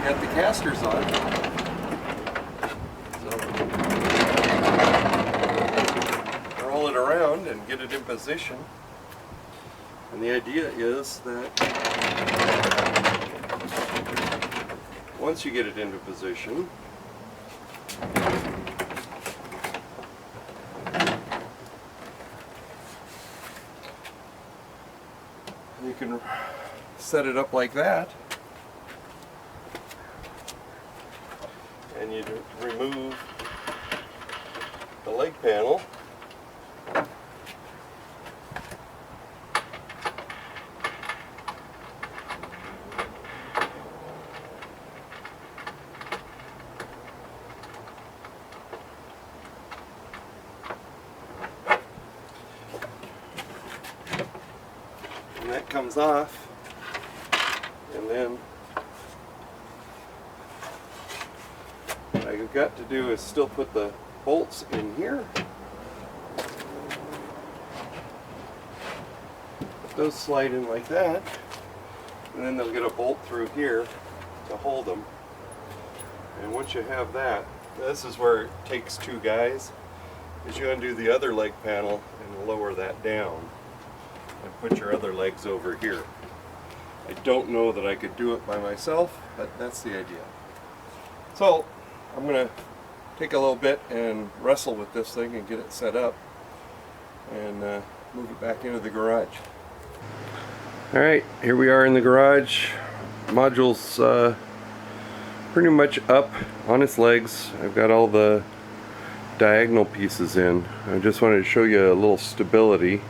got the casters on. So roll it around and get it in position. And the idea is that once you get it into position, you can set it up like that, and you remove the leg panel. And that comes off, and then what I've got to do is still put the bolts in here. Those slide in like that, and then they'll get a bolt through here to hold them. And once you have that, this is where it takes two guys, is you undo the other leg panel and lower that down and put your other legs over here. I don't know that I could do it by myself, but that's the idea. So I'm going to take a little bit and wrestle with this thing and get it set up and move it back into the garage. Alright, here we are in the garage. Module's pretty much up on its legs. I've got all the diagonal pieces in. I just wanted to show you a little stability.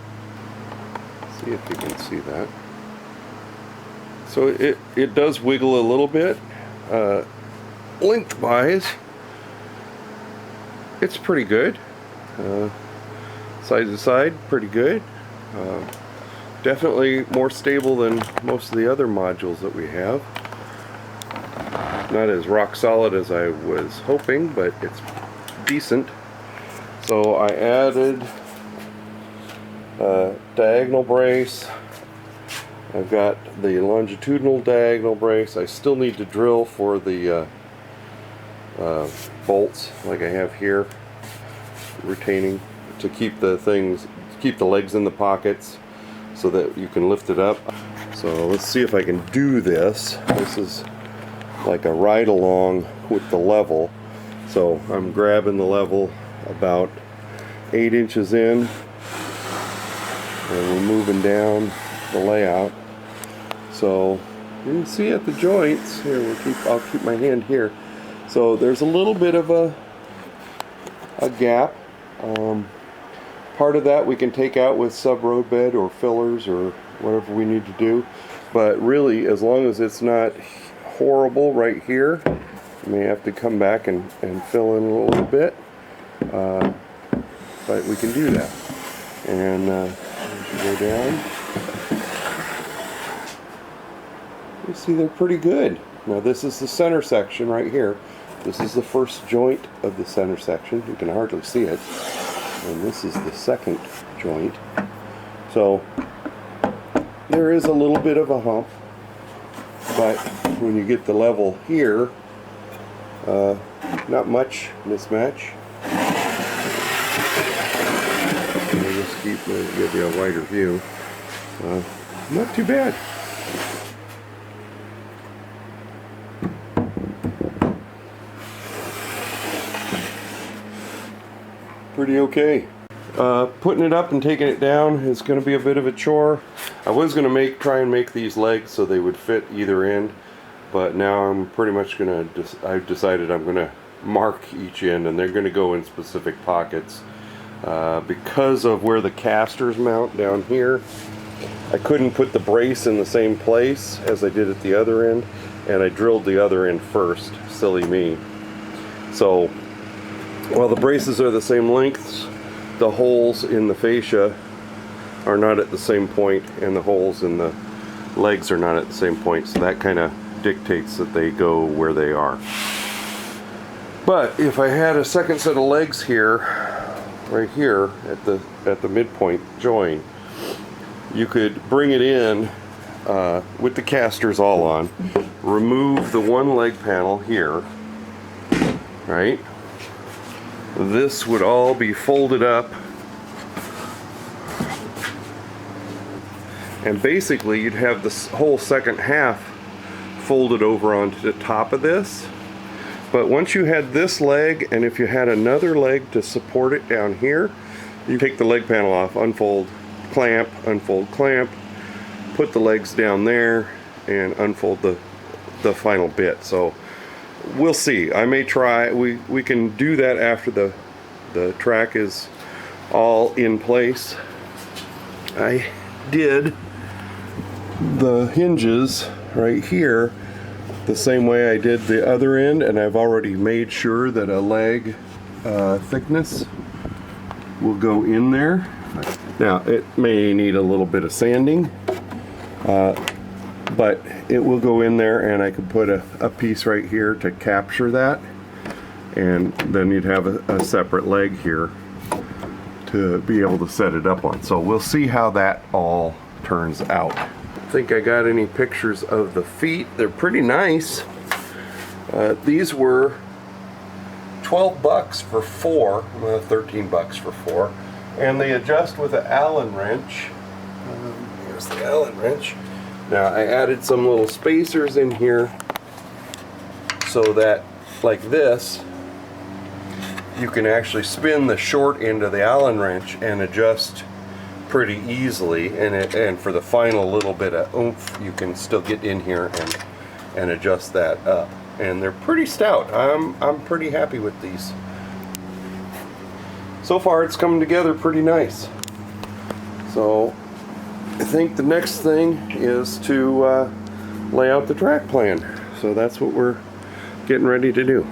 See if you can see that. So it does wiggle a little bit. Lengthwise, it's pretty good. Side to side, pretty good. Definitely more stable than most of the other modules that we have. Not as rock solid as I was hoping, but it's decent. So I added a diagonal brace. I've got the longitudinal diagonal brace. I still need to drill for the bolts like I have here, retaining to keep the legs in the pockets so that you can lift it up. So let's see if I can do this. This is like a ride along with the level. So I'm grabbing the level about 8 inches in, and we're moving down the layout. So you can see at the joints here. I'll keep my hand here. So there's a little bit of a gap. Part of that we can take out with sub-road bed or fillers or whatever we need to do. But really, as long as it's not horrible right here, you may have to come back and fill in a little bit. But we can do that. And as you go down, you see they're pretty good. Now this is the center section right here. This is the first joint of the center section. You can hardly see it. And this is the second joint. So there is a little bit of a hump, but when you get the level here, not much mismatch. I'll just give you a wider view. Not too bad. Pretty okay. Putting it up and taking it down is going to be a bit of a chore. I was going to try and make these legs so they would fit either end, but now I'm pretty much going to, I've decided I'm going to mark each end, and they're going to go in specific pockets. Because of where the casters mount down here, I couldn't put the brace in the same place as I did at the other end, and I drilled the other end first. Silly me. So while the braces are the same lengths, the holes in the fascia are not at the same point, and the holes in the legs are not at the same point, so that kind of dictates that they go where they are. But if I had a second set of legs here, right here at the midpoint joint, you could bring it in with the casters all on, remove the one leg panel here, right? This would all be folded up, and basically you'd have this whole second half folded over onto the top of this. But once you had this leg, and if you had another leg to support it down here, you take the leg panel off, unfold, clamp, put the legs down there, and unfold the final bit. So we'll see. I may try. We can do that after the track is all in place. I did the hinges right here the same way I did the other end, and I've already made sure that a leg thickness will go in there. Now it may need a little bit of sanding, but it will go in there, and I could put a piece right here to capture that, and then you'd have a separate leg here to be able to set it up on. So we'll see how that all turns out. I think I got any pictures of the feet. They're pretty nice. These were 12 bucks for 4, well, 13 bucks for 4, and they adjust with an Allen wrench. Here's the Allen wrench. Now I added some little spacers in here so that, like this, you can actually spin the short end of the Allen wrench and adjust pretty easily, and for the final little bit of oomph, you can still get in here and adjust that up. And they're pretty stout. I'm pretty happy with these. So far it's coming together pretty nice. So I think the next thing is to lay out the track plan. So that's what we're getting ready to do.